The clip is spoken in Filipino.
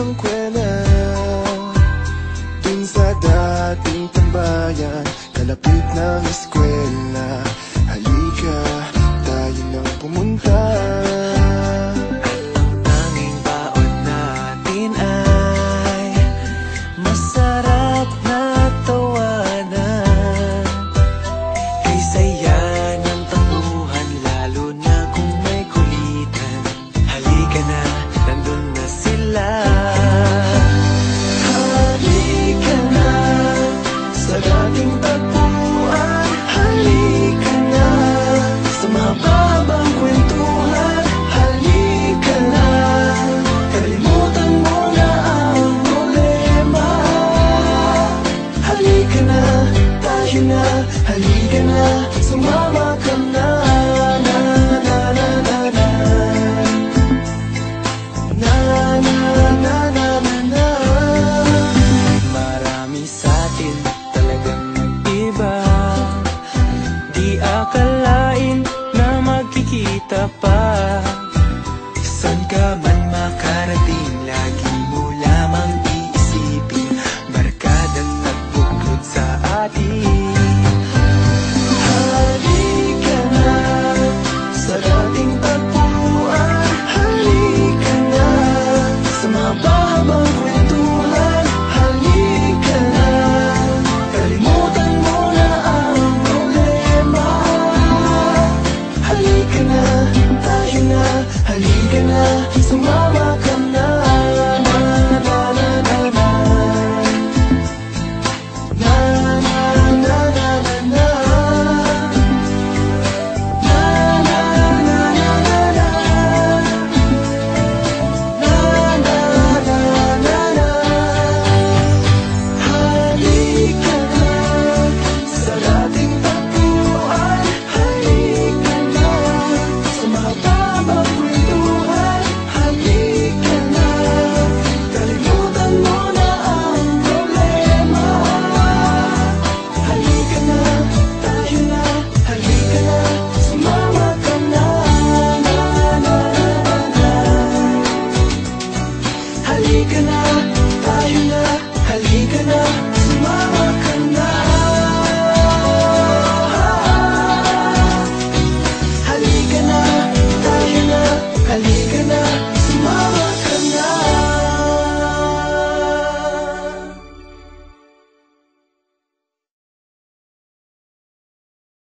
eskwela. Dun sa dating tambayan, kalapit ng eskwela. Halika, tayo nang pumunta. Ang tanging baon natin ay masarap na tawanan. Kay saya ng takbuhan, lalo na kung may kulitan. Halika na, nandun na sila. Halika na sa dating tagpuan. Halika na sa mahabang kwentuhan. Halika na, kalimutan mo na ang problema. Halika na, tayo na. Halika na, sumama ka na. Na na na na na. Na na na na na na. Marami sa'tin talagang nag-iba. Di akalain na magkikita pa. San ka man makarating, lagi mo lamang iisipin. Barkadang nagbuklod sa atin. Halika na sa dating tagpuan. Halika na sa mahabang kwentuhan. Halika na, kalimutan mo na ang problema. Halika na, tayo na. Halika na, sumama